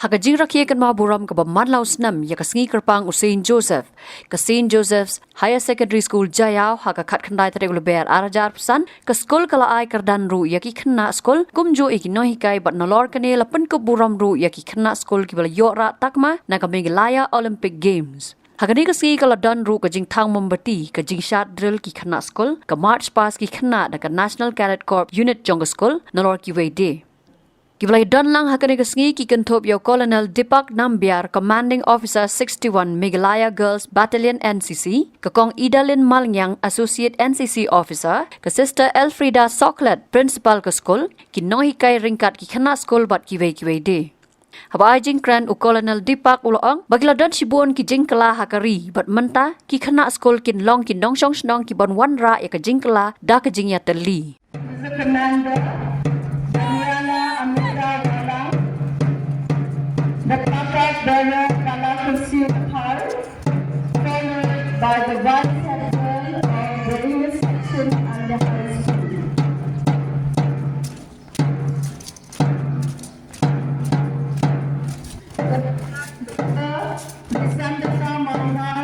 Hakajing rakie kan ma Burom ka man laus nam ya ka Sngi kerpang u St.Joseph ka St.Joseph's Higher Secondary School Jayao haka khat khandai tare ber arajar pesan ka skol kala ai Kyrdan ru ya ki Khynnah skol kumjo iki Nonghikai bat nolor kane lapan ko Burom ru ya ki Khynnah skol ki bala yora takma na ka Meghalaya Olympic Games. Hakani ka Sngi kala dan ru ka jing thang mombati ka jing shot drill ki Khynnah skol ka march past ki Khynnah na ka National Cadet Corps Unit Jong skol nolor ki wede. Giblay don lang hakani ka Sngi ki kantop yo Colonel Dipak Nambiar Commanding Officer 61 Meghalaya Girls Battalion NCC ka kong Idalin Malingyang Associate NCC Officer ka Sister Elfrida Soklet Principal ka School ki Nonghikai ringkat ki Khynnah School bat ki wei de. Haba jing kran u Colonel Dipak uloong bagila don shibon ki jing kala hakari bat menta ki Khynnah School kin long ki dong shong snong ki bon wan ra ya ka jing kala da ka jing ya tali. The commander the contact bearer Kala Kursi Par, followed by the vice admiral of the English section and the high school. The Sandra Manga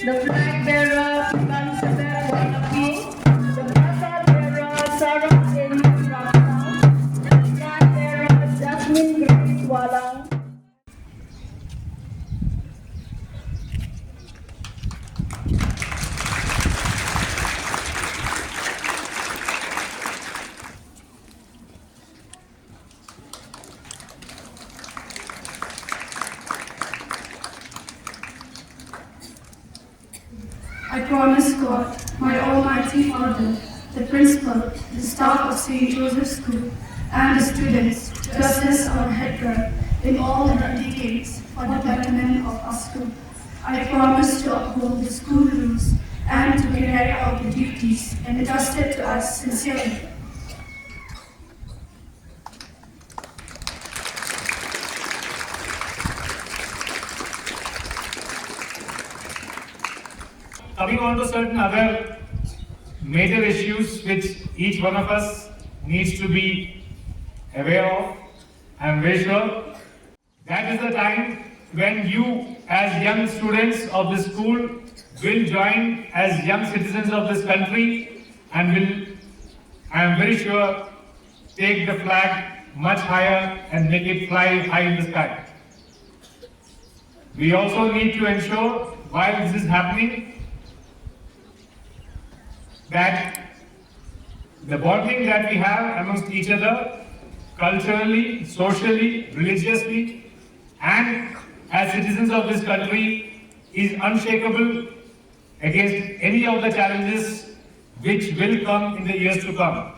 the flag bearer, Constable Wanapi, the flag bearer, Sarah N. Prokram, the flag bearer, Jasmine Grace Walang. I promise God, my Almighty Father, the Principal, the staff of St.Joseph School, and the students to assist our headgear in all the decades for the betterment of our school. I promise to uphold the school rules and to carry out the duties entrusted to us sincerely. Coming on to certain other major issues which each one of us needs to be aware of, I am very sure that is the time when you as young students of the school will join as young citizens of this country and will, I am very sure, take the flag much higher and make it fly high in the sky. We also need to ensure while this is happening that the bonding that we have amongst each other, culturally, socially, religiously, and as citizens of this country is unshakable against any of the challenges which will come in the years to come.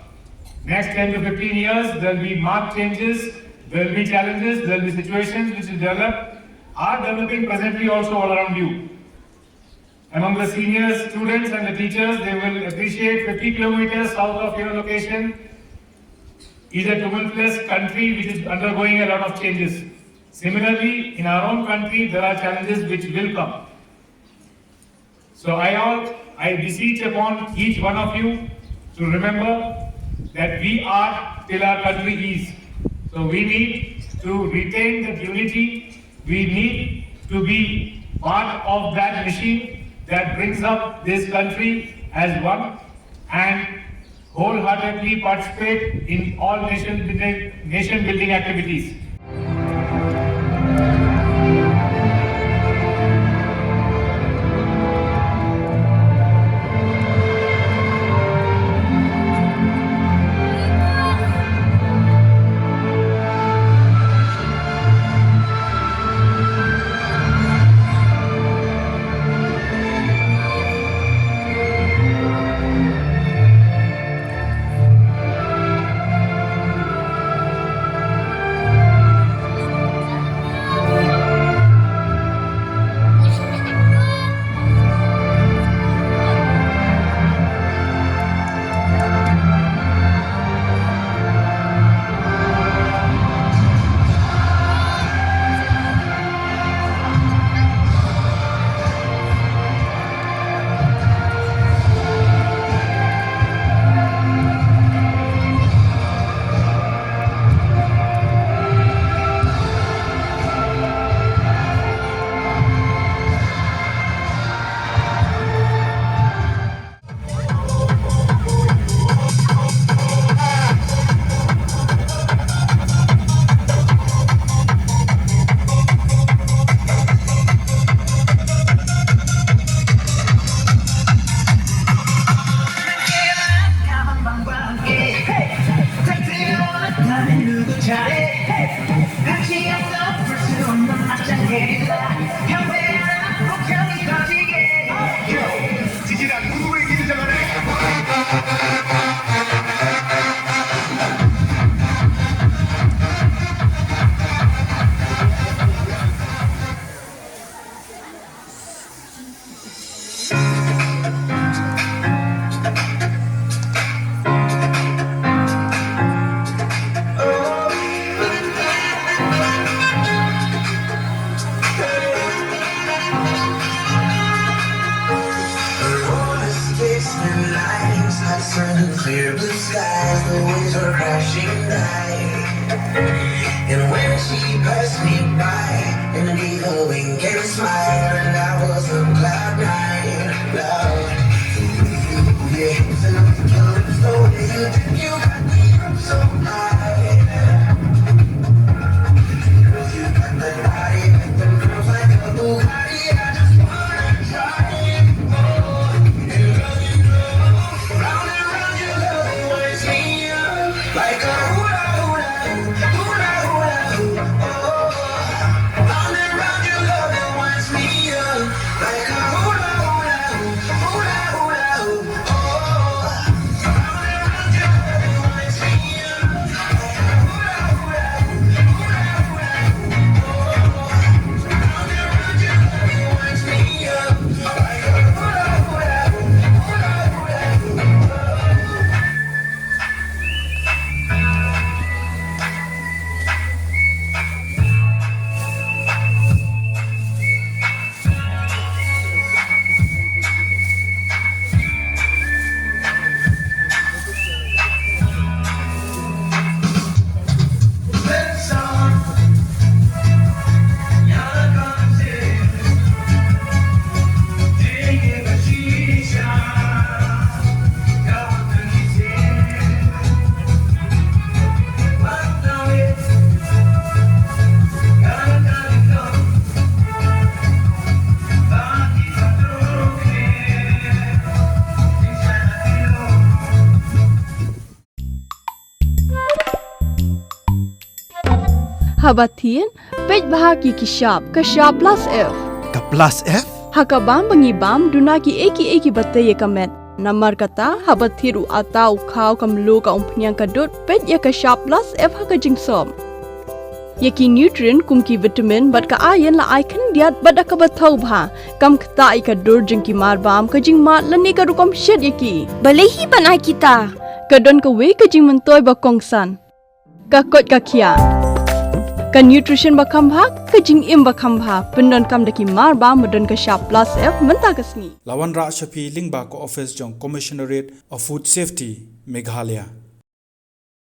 Next 10 to 15 years, there will be marked changes, there will be challenges, there will be situations which will develop, are developing presently also all around you. Among the senior students and the teachers, they will appreciate 50 kilometers south of your location is a tumultuous country which is undergoing a lot of changes. Similarly, in our own country, there are challenges which will come. So I beseech upon each one of you to remember that we are till our country is. So we need to retain the unity. We need to be part of that machine that brings up this country as one and wholeheartedly participate in all nation building activities. Clear blue skies, the waves were crashing by. And when she passed me by, and gave a wink and smile, and I was on cloud nine. Love, yeah, so you got me up so high. Girls, you got the body, make them girls like a Bugatti. I just wanna try it more. And girl, you know, round and round your love winds me up like a hula hula, hula hula hula. Oh, round and round your love winds me up like a hula hula, hula hula hula. Oh, round and round your love winds me up like a hula hula, hula hula hula. Oh, round and round your love winds me up like a hula hula, hula hula hula. Let's on, you're gonna take it a shisha, come to the but now it's gonna go, but it's a Habatin, pej bahagi kishap, kashap plus F. Ka plus F? Hakabam bangibam dunaki eki batay kamet. Namar kata habathiru atau kau kamlu ka umpnyang kadut pej ya kashap plus F hakajing som. Yaki nutrient kumki vitamin bat ka ayan la icon diat bat akabathau bha. Kam kata ikadur jingki marbam kajing mat lani ka rukom shed yaki. Balehi banai kita. Kadon ka we kajing mentoy bakongsan. Kakot kakia. Ka nutrition bakam bha kajing im bakam bha pendon kam daki marba modon ka sharp plus F menta kasni. Lawan Ra Shafi Lingba ko office jong Commissionerate of Food Safety Meghalaya.